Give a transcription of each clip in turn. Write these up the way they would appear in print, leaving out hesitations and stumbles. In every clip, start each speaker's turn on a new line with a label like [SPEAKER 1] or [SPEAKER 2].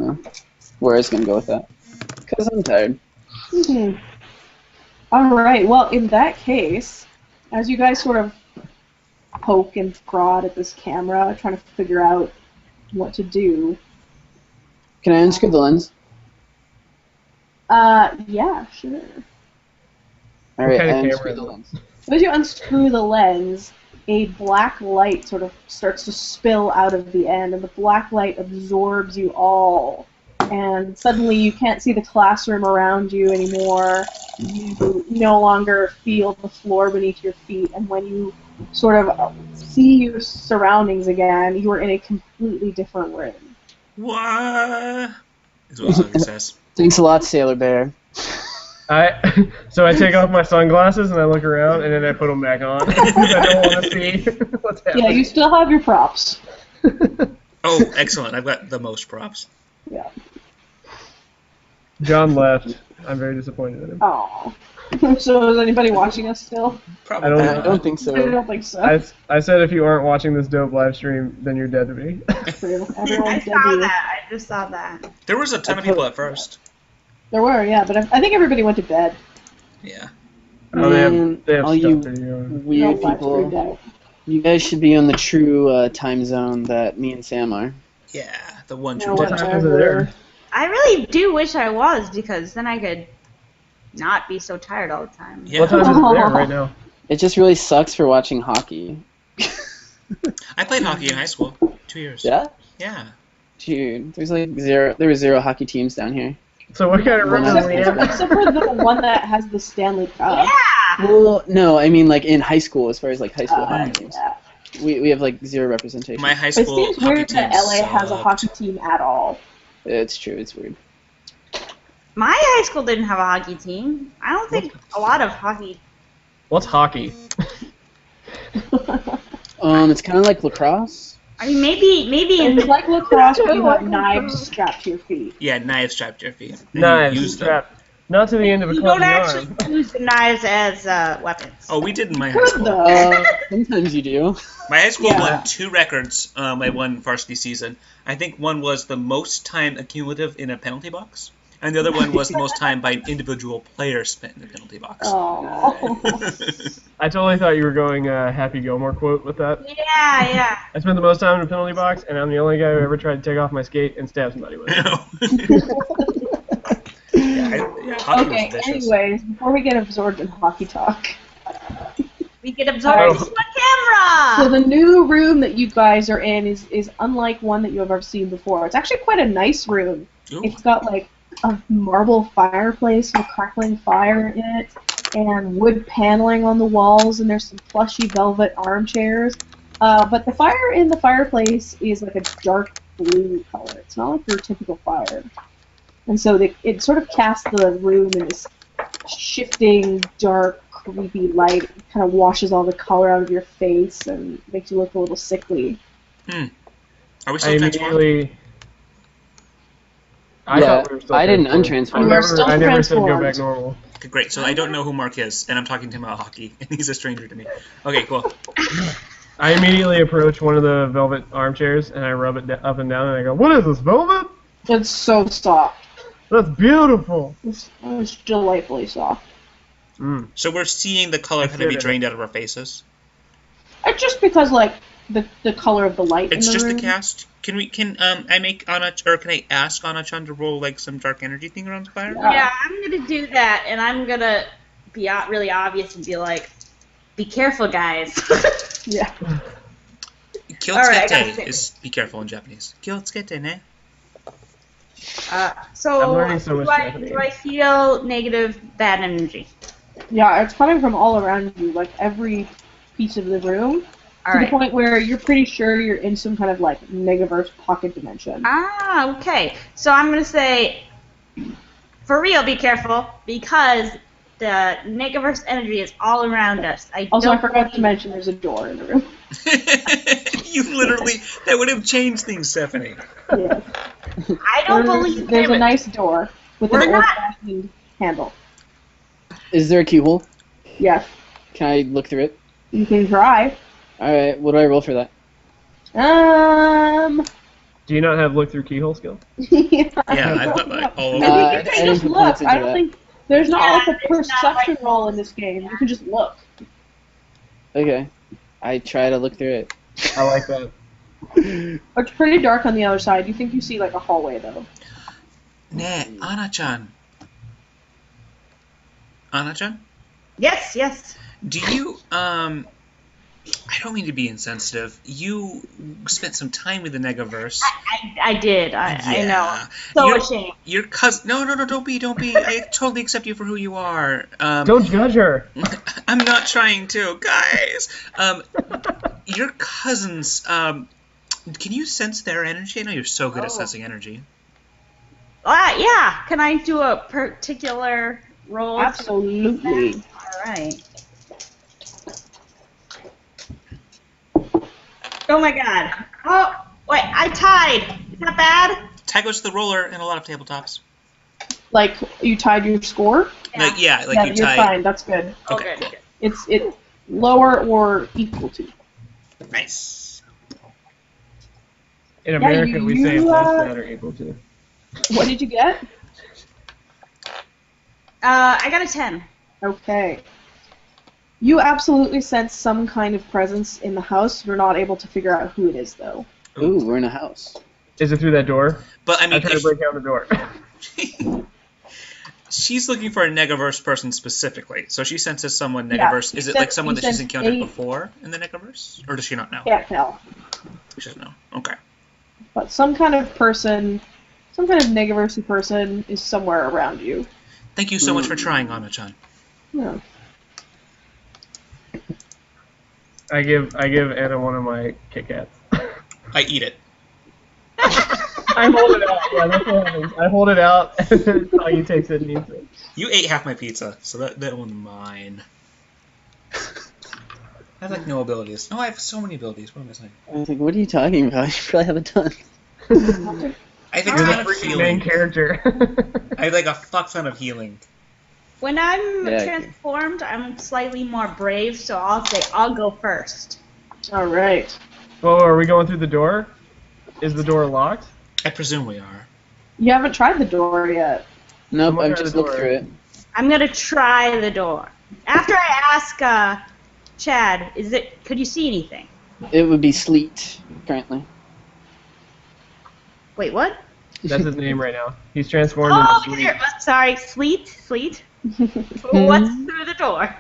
[SPEAKER 1] know where I was gonna go with that. Because I'm tired.
[SPEAKER 2] Mm-hmm. Alright, well, in that case, as you guys sort of poke and prod at this camera, trying to figure out what to do.
[SPEAKER 1] Can I unscrew the lens?
[SPEAKER 2] Yeah, sure.
[SPEAKER 1] Alright,
[SPEAKER 3] kind of
[SPEAKER 1] I
[SPEAKER 3] camera
[SPEAKER 1] unscrew
[SPEAKER 3] is
[SPEAKER 1] the
[SPEAKER 3] it?
[SPEAKER 1] lens.
[SPEAKER 2] As you unscrew the lens, a black light sort of starts to spill out of the end, and the black light absorbs you all. And suddenly you can't see the classroom around you anymore. You no longer feel the floor beneath your feet, and when you sort of see your surroundings again, you are in a completely different room.
[SPEAKER 4] What? Is what Zoggy says.
[SPEAKER 1] Thanks a lot, Sailor Bear.
[SPEAKER 3] So I take off my sunglasses and I look around and then I put them back on. I don't want to see what's happening.
[SPEAKER 2] Yeah, you still have your props.
[SPEAKER 4] Oh, excellent. I've got the most props.
[SPEAKER 2] Yeah.
[SPEAKER 3] John left. I'm very disappointed in him.
[SPEAKER 2] Oh. So is anybody watching us still?
[SPEAKER 4] Probably.
[SPEAKER 3] I
[SPEAKER 1] I don't think
[SPEAKER 2] I
[SPEAKER 1] so.
[SPEAKER 2] don't think so.
[SPEAKER 3] I said if you aren't watching this dope live stream, then you're dead to me.
[SPEAKER 2] True.
[SPEAKER 5] I
[SPEAKER 2] Everyone's
[SPEAKER 5] saw
[SPEAKER 2] dead.
[SPEAKER 5] that. I just saw that.
[SPEAKER 4] There was a ton of people at first.
[SPEAKER 2] There were, yeah, but I think everybody went to bed.
[SPEAKER 4] Yeah.
[SPEAKER 3] Oh,
[SPEAKER 1] Man,
[SPEAKER 3] they have
[SPEAKER 1] all
[SPEAKER 3] stuff
[SPEAKER 1] you
[SPEAKER 3] to do.
[SPEAKER 1] weird
[SPEAKER 2] No live stream
[SPEAKER 1] people,
[SPEAKER 2] day.
[SPEAKER 1] you guys should be on the true time zone that me and Sam are.
[SPEAKER 4] Yeah, the one
[SPEAKER 2] No,
[SPEAKER 4] true
[SPEAKER 3] What
[SPEAKER 4] time.
[SPEAKER 3] time is it there?
[SPEAKER 5] I really do wish I was, because then I could not be so tired all the time.
[SPEAKER 4] Yeah.
[SPEAKER 3] What time is it there right now?
[SPEAKER 1] It just really sucks for watching hockey.
[SPEAKER 4] I played hockey in high school. 2 years.
[SPEAKER 1] Yeah?
[SPEAKER 4] Yeah.
[SPEAKER 1] Dude, there were zero hockey teams down here.
[SPEAKER 3] So what kind of room
[SPEAKER 1] Well,
[SPEAKER 3] are we in?
[SPEAKER 2] Except for the one that has the Stanley Cup.
[SPEAKER 5] Yeah!
[SPEAKER 1] Well, no, I mean like in high school, as far as like high school hockey teams.
[SPEAKER 2] Yeah.
[SPEAKER 1] We have like zero representation.
[SPEAKER 4] My high
[SPEAKER 2] It
[SPEAKER 4] school
[SPEAKER 2] seems
[SPEAKER 4] hockey
[SPEAKER 2] weird
[SPEAKER 4] team
[SPEAKER 2] that LA has a
[SPEAKER 4] sucked.
[SPEAKER 2] hockey team at all.
[SPEAKER 1] It's true, it's weird.
[SPEAKER 5] My high school didn't have a hockey team. I don't think a lot of hockey.
[SPEAKER 3] What's hockey?
[SPEAKER 1] It's kind of like lacrosse.
[SPEAKER 5] I mean, maybe in
[SPEAKER 2] It's like lacrosse, but you have knives strapped to your feet.
[SPEAKER 4] Yeah, knives strapped to your feet. And you
[SPEAKER 3] Knives,
[SPEAKER 4] use them.
[SPEAKER 3] strap. Not to the end of a
[SPEAKER 5] you
[SPEAKER 3] club
[SPEAKER 5] don't actually
[SPEAKER 3] arm.
[SPEAKER 5] use the knives as weapons.
[SPEAKER 4] Oh, we did in my high
[SPEAKER 2] Good
[SPEAKER 4] school.
[SPEAKER 2] though.
[SPEAKER 1] Sometimes you do.
[SPEAKER 4] My high school
[SPEAKER 2] Yeah.
[SPEAKER 4] won 2 records. I won varsity season. I think one was the most time accumulative in a penalty box, and the other one was the most time by an individual player spent in the penalty box.
[SPEAKER 2] Oh.
[SPEAKER 3] I totally thought you were going Happy Gilmore quote with that.
[SPEAKER 5] Yeah.
[SPEAKER 3] I spent the most time in a penalty box, and I'm the only guy who ever tried to take off my skate and stab somebody with it.
[SPEAKER 4] Hockey
[SPEAKER 2] Okay,
[SPEAKER 4] was vicious.
[SPEAKER 2] anyways, before we get absorbed in hockey talk.
[SPEAKER 5] We get absorbed into a camera!
[SPEAKER 2] So the new room that you guys are in is unlike one that you have ever seen before. It's actually quite a nice room.
[SPEAKER 4] Ooh.
[SPEAKER 2] It's got like a marble fireplace with crackling fire in it, and wood paneling on the walls, and there's some plushy velvet armchairs. But the fire in the fireplace is like a dark blue color. It's not like your typical fire. And so it sort of casts the room in this shifting, dark, creepy light. It kind of washes all the color out of your face and makes you look a little sickly.
[SPEAKER 4] Are we
[SPEAKER 3] I
[SPEAKER 4] still transformed?
[SPEAKER 3] immediately. I
[SPEAKER 1] Yeah,
[SPEAKER 3] thought we were still
[SPEAKER 1] I didn't
[SPEAKER 3] transformed.
[SPEAKER 1] untransform.
[SPEAKER 2] You are still
[SPEAKER 3] I never said go back
[SPEAKER 2] transformed.
[SPEAKER 3] normal.
[SPEAKER 4] Okay, great. So I don't know who Mark is, and I'm talking to him about hockey, and he's a stranger to me. Okay, cool.
[SPEAKER 3] I immediately approach one of the velvet armchairs and I rub it up and down and I go, "What is this, velvet?
[SPEAKER 2] It's so soft.
[SPEAKER 3] That's beautiful."
[SPEAKER 2] It's delightfully soft.
[SPEAKER 3] Mm.
[SPEAKER 4] So we're seeing the color kind of be drained out of our faces.
[SPEAKER 2] It's just because, like, the color of the light
[SPEAKER 4] It's
[SPEAKER 2] in the
[SPEAKER 4] just
[SPEAKER 2] room.
[SPEAKER 4] the cast. Can I make can I ask Anna-chan to roll like some dark energy thing around the fire?
[SPEAKER 5] Yeah, I'm gonna do that, and I'm gonna be really obvious and be like, "Be careful, guys."
[SPEAKER 2] Yeah.
[SPEAKER 5] Alright, I got
[SPEAKER 4] Kyotsukete
[SPEAKER 5] six.
[SPEAKER 4] is be careful in Japanese. Kyotsukete ne.
[SPEAKER 5] So
[SPEAKER 3] I'm learning so much
[SPEAKER 5] do
[SPEAKER 3] Japanese.
[SPEAKER 5] I feel negative bad energy?
[SPEAKER 2] Yeah, it's coming from all around you, like every piece of the room,
[SPEAKER 5] All
[SPEAKER 2] to the
[SPEAKER 5] right.
[SPEAKER 2] point where you're pretty sure you're in some kind of, like, Megaverse pocket dimension.
[SPEAKER 5] Ah, okay. So I'm gonna say, for real, be careful, because the Negaverse energy is all around us.
[SPEAKER 2] Also, I
[SPEAKER 5] don't
[SPEAKER 2] forgot to
[SPEAKER 5] believe-
[SPEAKER 2] mention there's a door in the room.
[SPEAKER 4] You literally that would have changed things, Stephanie.
[SPEAKER 2] Yeah.
[SPEAKER 5] I don't believe
[SPEAKER 2] There's a
[SPEAKER 5] it.
[SPEAKER 2] nice door with
[SPEAKER 5] We're
[SPEAKER 2] an
[SPEAKER 5] not-
[SPEAKER 2] old-fashioned handle.
[SPEAKER 1] Is there a keyhole?
[SPEAKER 2] Yes,
[SPEAKER 1] Can I look through it?
[SPEAKER 2] you can try.
[SPEAKER 1] Alright, what do I roll for that?
[SPEAKER 3] Do you not have look through keyhole skill?
[SPEAKER 4] Yeah, I've got like all over.
[SPEAKER 2] I mean, you
[SPEAKER 1] I
[SPEAKER 2] can just
[SPEAKER 1] didn't put
[SPEAKER 2] look.
[SPEAKER 1] points into
[SPEAKER 2] I don't
[SPEAKER 1] that.
[SPEAKER 2] think there's not like a
[SPEAKER 5] there's not,
[SPEAKER 2] perception
[SPEAKER 5] like-
[SPEAKER 2] roll in this game. You can just look.
[SPEAKER 1] Okay. I try to look through it.
[SPEAKER 3] I like that.
[SPEAKER 2] It's pretty dark on the other side. You think you see like a hallway though.
[SPEAKER 4] Ne, Anna-chan. Anna-chan?
[SPEAKER 5] Yes, yes.
[SPEAKER 4] Do you, I don't mean to be insensitive. You spent some time with the Negaverse.
[SPEAKER 5] I did. I know. So
[SPEAKER 4] Your-
[SPEAKER 5] ashamed.
[SPEAKER 4] Your cousin. No, don't be. I totally accept you for who you are.
[SPEAKER 3] Don't judge her.
[SPEAKER 4] I'm not trying to, guys. Your cousins. Can you sense their energy? I know you're so good at sensing energy.
[SPEAKER 5] Yeah. Can I do a particular roll?
[SPEAKER 2] Absolutely.
[SPEAKER 5] All right. Oh my god. Oh, wait, I tied. Is that bad?
[SPEAKER 4] Tag goes to the roller in a lot of tabletops.
[SPEAKER 2] Like you tied your score.
[SPEAKER 4] Like
[SPEAKER 2] yeah,
[SPEAKER 4] you
[SPEAKER 2] you're
[SPEAKER 4] tie.
[SPEAKER 2] fine. That's good.
[SPEAKER 4] Okay,
[SPEAKER 5] good.
[SPEAKER 2] It's lower or equal to.
[SPEAKER 4] Nice.
[SPEAKER 3] In America, we say
[SPEAKER 2] you,
[SPEAKER 3] less than or equal to.
[SPEAKER 2] What did you get?
[SPEAKER 5] I got a 10.
[SPEAKER 2] Okay. You absolutely sense some kind of presence in the house. You're not able to figure out who it is, though.
[SPEAKER 1] Ooh, we're in a house.
[SPEAKER 3] Is it through that door?
[SPEAKER 4] But I
[SPEAKER 3] I
[SPEAKER 4] mean,
[SPEAKER 3] try to break down the door.
[SPEAKER 4] she's looking for a Negaverse person specifically, so she senses someone
[SPEAKER 2] Yeah,
[SPEAKER 4] Negaverse. Is it
[SPEAKER 2] you
[SPEAKER 4] like someone that she's
[SPEAKER 2] sense
[SPEAKER 4] encountered
[SPEAKER 2] a-
[SPEAKER 4] before in the Negaverse, or does she not know?
[SPEAKER 2] Can't tell.
[SPEAKER 4] She doesn't know. Okay.
[SPEAKER 2] But some kind of person, some kind of Negaversy person is somewhere around you.
[SPEAKER 4] Thank you so much for trying, Anna-chan.
[SPEAKER 2] Yeah.
[SPEAKER 3] I give Anna one of my Kit Kats.
[SPEAKER 4] I eat it.
[SPEAKER 3] I hold it out. Yeah, that's what happens. I hold it out, and then Tanya takes it and eats it.
[SPEAKER 4] You ate half my pizza, so that one's mine. I have like no abilities. No, I have so many abilities. What am I saying?
[SPEAKER 1] I was like, what are you talking about? You probably have a ton.
[SPEAKER 4] I have a
[SPEAKER 3] You're
[SPEAKER 4] ton
[SPEAKER 3] the
[SPEAKER 4] of
[SPEAKER 3] freaking main
[SPEAKER 4] healing.
[SPEAKER 3] character.
[SPEAKER 4] I have like a fuck ton of healing.
[SPEAKER 5] When I'm
[SPEAKER 1] Yeah.
[SPEAKER 5] transformed, I'm slightly more brave, so I'll say I'll go first.
[SPEAKER 2] All right.
[SPEAKER 3] Whoa, are we going through the door? Is the door locked?
[SPEAKER 4] I presume we are.
[SPEAKER 2] You haven't tried the door yet.
[SPEAKER 1] Nope,
[SPEAKER 3] Someone
[SPEAKER 1] I've
[SPEAKER 3] try
[SPEAKER 1] just
[SPEAKER 3] the
[SPEAKER 1] looked
[SPEAKER 3] door.
[SPEAKER 1] through it.
[SPEAKER 5] I'm gonna try the door. After I ask Chad, could you see anything?
[SPEAKER 1] It would be Sleet, currently.
[SPEAKER 5] Wait, what?
[SPEAKER 3] That's his name right now. He's transformed
[SPEAKER 5] Oh,
[SPEAKER 3] into
[SPEAKER 5] here.
[SPEAKER 3] Sleep.
[SPEAKER 5] Sorry, Sleet. What's through the door?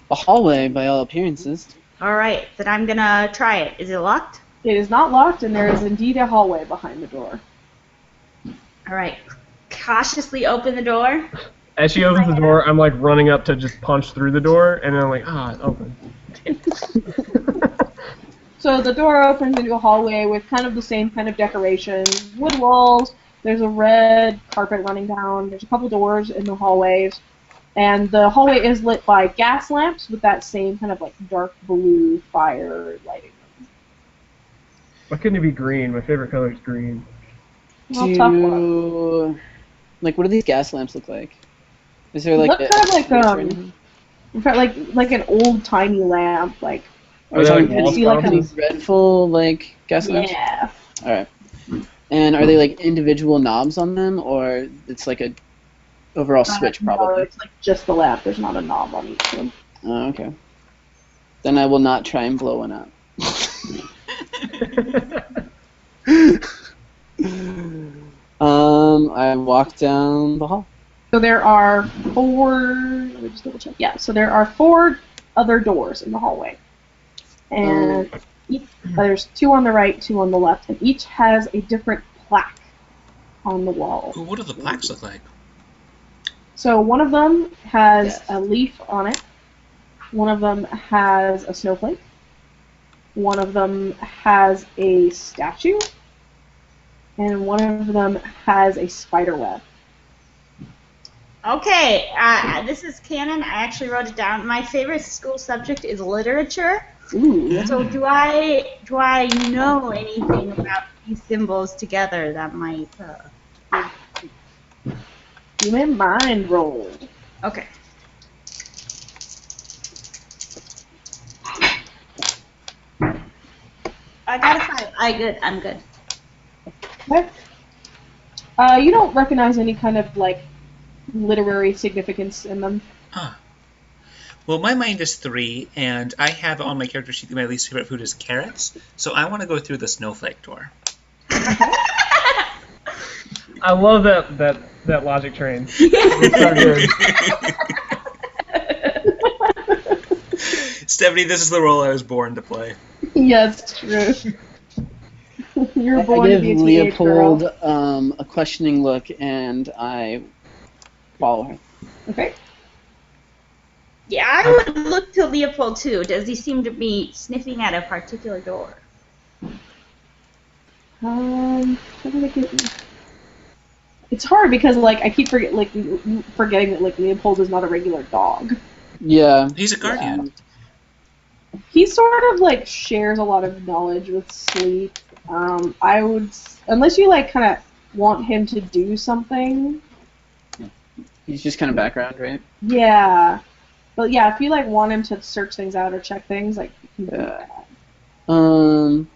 [SPEAKER 1] A hallway, by all appearances.
[SPEAKER 5] All right, then I'm gonna try it. Is it locked?
[SPEAKER 2] It is not locked, and there is indeed a hallway behind the door.
[SPEAKER 5] All right. Cautiously open the door.
[SPEAKER 3] As she opens the door, I'm like running up to just punch through the door, and then I'm like, it's open.
[SPEAKER 2] So the door opens into a hallway with kind of the same kind of decorations, wood walls. There's a red carpet running down. There's a couple doors in the hallways, and the hallway is lit by gas lamps with that same kind of like dark blue fire lighting.
[SPEAKER 3] Why couldn't it be green? My favorite color is green.
[SPEAKER 2] Well, tough one.
[SPEAKER 1] Like, what do these gas lamps look like? Is there like
[SPEAKER 2] Look kind of like an old timey lamp, like
[SPEAKER 3] Are they like
[SPEAKER 1] you
[SPEAKER 3] wall
[SPEAKER 2] see, like,
[SPEAKER 3] sconces?
[SPEAKER 1] dreadful like gas lamps?
[SPEAKER 2] yeah.
[SPEAKER 1] All right. And are they like individual knobs on them, or it's like a overall switch
[SPEAKER 2] No,
[SPEAKER 1] probably?
[SPEAKER 2] it's like just the lamp. There's not a knob on each one.
[SPEAKER 1] Oh, okay. Then I will not try and blow one up. I walk down the hall.
[SPEAKER 2] So there are four. Let me just double check. Yeah. So there are four other doors in the hallway, and there's two on the right, two on the left, and each has a different plaque on the wall.
[SPEAKER 4] Ooh, what do the plaques look like?
[SPEAKER 2] So one of them has
[SPEAKER 1] Yes.
[SPEAKER 2] a leaf on it. One of them has a snowflake. One of them has a statue. And one of them has a spider web.
[SPEAKER 5] Okay, this is canon. I actually wrote it down. My favorite school subject is literature.
[SPEAKER 2] Ooh.
[SPEAKER 5] So do I know anything about these symbols together that might?
[SPEAKER 2] You may mind roll.
[SPEAKER 5] Okay. I got a 5. I'm good.
[SPEAKER 2] Okay. You don't recognize any kind of like literary significance in them.
[SPEAKER 4] Huh. Well, my mind is 3, and I have on my character sheet that my least favorite food is carrots, so I want to go through the snowflake door.
[SPEAKER 3] I love that logic train. It's so good.
[SPEAKER 4] Stephanie, this is the role I was born to play.
[SPEAKER 2] Yeah, it's true. You're
[SPEAKER 1] I
[SPEAKER 2] born to
[SPEAKER 1] give
[SPEAKER 2] be a teenage
[SPEAKER 1] Leopold
[SPEAKER 2] girl.
[SPEAKER 1] a questioning look, and I follow her.
[SPEAKER 2] Okay.
[SPEAKER 5] Yeah, I would look to Leopold too. Does he seem to be sniffing at a particular door?
[SPEAKER 2] How did I get? It's hard because like I keep forgetting that like Leopold is not a regular dog.
[SPEAKER 1] Yeah.
[SPEAKER 4] He's a guardian.
[SPEAKER 2] He sort of like shares a lot of knowledge with Sleep. I would, unless you like kind of want him to do something.
[SPEAKER 1] He's just kind of background, right?
[SPEAKER 2] Yeah, but yeah, if you like want him to search things out or check things, like you can do that.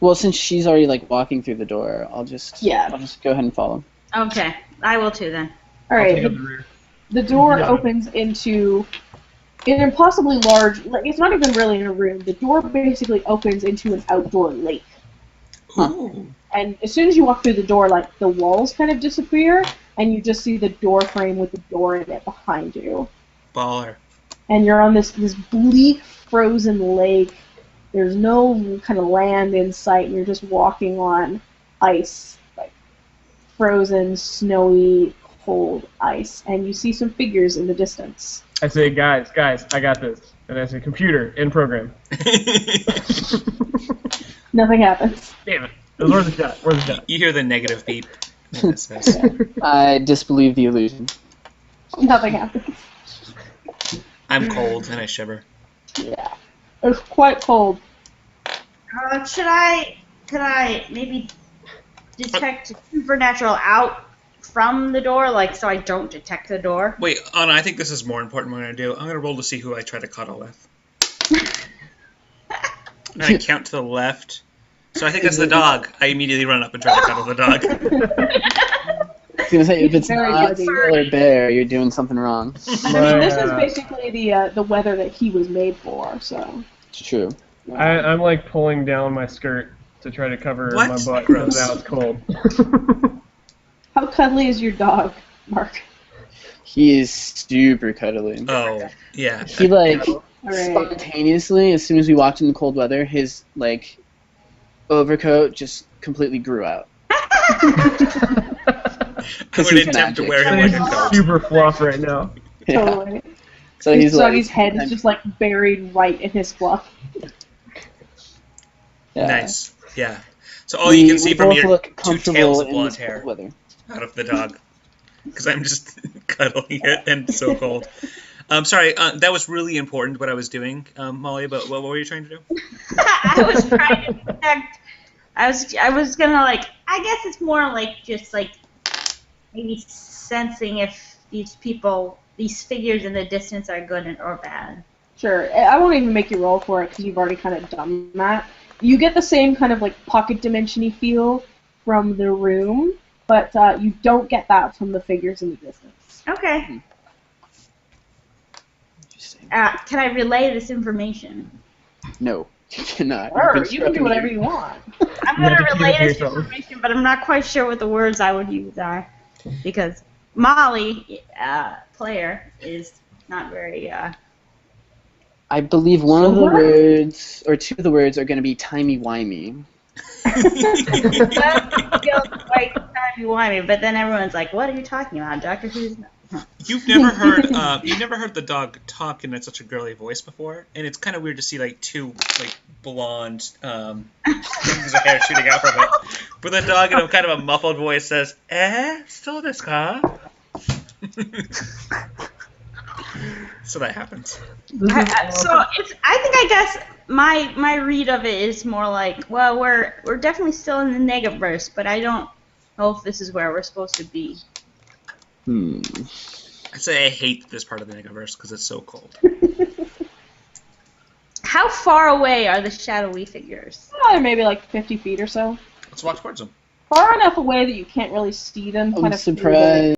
[SPEAKER 1] Well, since she's already like walking through the door, I'll just go ahead and follow.
[SPEAKER 5] Okay, I will too then.
[SPEAKER 2] All
[SPEAKER 3] I'll
[SPEAKER 2] right,
[SPEAKER 3] take up the rear.
[SPEAKER 2] the door
[SPEAKER 3] Yeah.
[SPEAKER 2] opens into an impossibly large. Like it's not even really in a room. The door basically opens into an outdoor lake.
[SPEAKER 4] Ooh.
[SPEAKER 2] And as soon as you walk through the door, like the walls kind of disappear, and you just see the door frame with the door in it behind you.
[SPEAKER 4] Baller.
[SPEAKER 2] And you're on this bleak, frozen lake. There's no kind of land in sight, and you're just walking on ice, like frozen, snowy, cold ice. And you see some figures in the distance.
[SPEAKER 3] I say, guys, I got this. And I say, computer, in program.
[SPEAKER 2] Nothing happens.
[SPEAKER 3] Damn it. Where's the shot? Where's the shot?
[SPEAKER 4] You hear the negative beep. that it says.
[SPEAKER 1] I disbelieve the illusion.
[SPEAKER 2] Nothing happens.
[SPEAKER 4] I'm cold and I shiver.
[SPEAKER 2] Yeah. It's quite cold.
[SPEAKER 5] Could I maybe detect supernatural out from the door, like so I don't detect the door?
[SPEAKER 4] Wait, Anna, I think this is more important what I'm going to do. I'm going to roll to see who I try to cuddle with. And I count to the left. So I think that's the dog. I immediately run up and try to cuddle the dog.
[SPEAKER 1] I was gonna say, if it's
[SPEAKER 2] Very
[SPEAKER 1] not
[SPEAKER 2] good.
[SPEAKER 1] Seal or Bear, you're doing something wrong.
[SPEAKER 2] I mean, this is basically the weather that he was made for, so.
[SPEAKER 1] It's true.
[SPEAKER 3] I'm like pulling down my skirt to try to cover
[SPEAKER 4] What?
[SPEAKER 3] my butt
[SPEAKER 4] Gross.
[SPEAKER 3] because now it's cold.
[SPEAKER 2] How cuddly is your dog, Mark?
[SPEAKER 1] He is super cuddly.
[SPEAKER 4] Oh, yeah.
[SPEAKER 1] He like
[SPEAKER 2] Alright.
[SPEAKER 1] spontaneously, as soon as we walked in the cold weather, his like overcoat just completely grew out.
[SPEAKER 4] I would
[SPEAKER 1] he's
[SPEAKER 4] attempt to
[SPEAKER 1] magic.
[SPEAKER 4] wear him
[SPEAKER 3] He's
[SPEAKER 4] like a coat.
[SPEAKER 3] super fluff right now.
[SPEAKER 1] Yeah.
[SPEAKER 2] Totally.
[SPEAKER 1] So he's like,
[SPEAKER 2] His head is just like buried right in his fluff.
[SPEAKER 1] yeah.
[SPEAKER 4] Nice. Yeah. So all you can see
[SPEAKER 1] we
[SPEAKER 4] from
[SPEAKER 1] both
[SPEAKER 4] here,
[SPEAKER 1] look
[SPEAKER 4] two
[SPEAKER 1] comfortable
[SPEAKER 4] tails of
[SPEAKER 1] in
[SPEAKER 4] blonde
[SPEAKER 1] this
[SPEAKER 4] hair
[SPEAKER 1] cold weather.
[SPEAKER 4] out of the dog. Because I'm just cuddling it and so cold. Sorry, that was really important what I was doing, Molly, but what were you trying to do?
[SPEAKER 5] I was trying to detect. I was gonna like. I guess it's more like just like maybe sensing if these figures in the distance are good or bad.
[SPEAKER 2] Sure. I won't even make you roll for it because you've already kind of done that. You get the same kind of like pocket dimension-y feel from the room, but you don't get that from the figures in the distance.
[SPEAKER 5] Okay.
[SPEAKER 1] Interesting.
[SPEAKER 5] Can I relay this information?
[SPEAKER 1] No, you cannot.
[SPEAKER 2] Sure,
[SPEAKER 1] You've been
[SPEAKER 2] you can do
[SPEAKER 1] struck
[SPEAKER 2] whatever
[SPEAKER 1] in
[SPEAKER 2] you want.
[SPEAKER 5] I'm
[SPEAKER 3] You
[SPEAKER 5] gonna
[SPEAKER 3] have to keep
[SPEAKER 5] relay
[SPEAKER 3] it to
[SPEAKER 5] this
[SPEAKER 3] yourself.
[SPEAKER 5] information, but I'm not quite sure what the words I would use are because Molly, player, is not very.
[SPEAKER 1] I believe one of the
[SPEAKER 2] What?
[SPEAKER 1] words, or two of the words, are going to be timey-wimey.
[SPEAKER 5] That feels quite timey-wimey, but then everyone's like, "What are you talking about, Doctor Who's?"
[SPEAKER 4] You've never heard the dog talk in such a girly voice before, and it's kind of weird to see like two like blonde strings of hair shooting out from it. But the dog in a kind of a muffled voice says, so desu ka?" So that happens.
[SPEAKER 5] I guess my read of it is more like, well, we're definitely still in the Negaverse, but I don't know if this is where we're supposed to be.
[SPEAKER 4] I'd say I hate this part of the Negaverse because it's so cold.
[SPEAKER 5] How far away are the shadowy figures?
[SPEAKER 2] Maybe like 50 feet or so.
[SPEAKER 4] Let's walk towards them.
[SPEAKER 2] far enough away that you can't really see them.
[SPEAKER 1] I'm
[SPEAKER 2] Kind of through the-
[SPEAKER 1] surprised.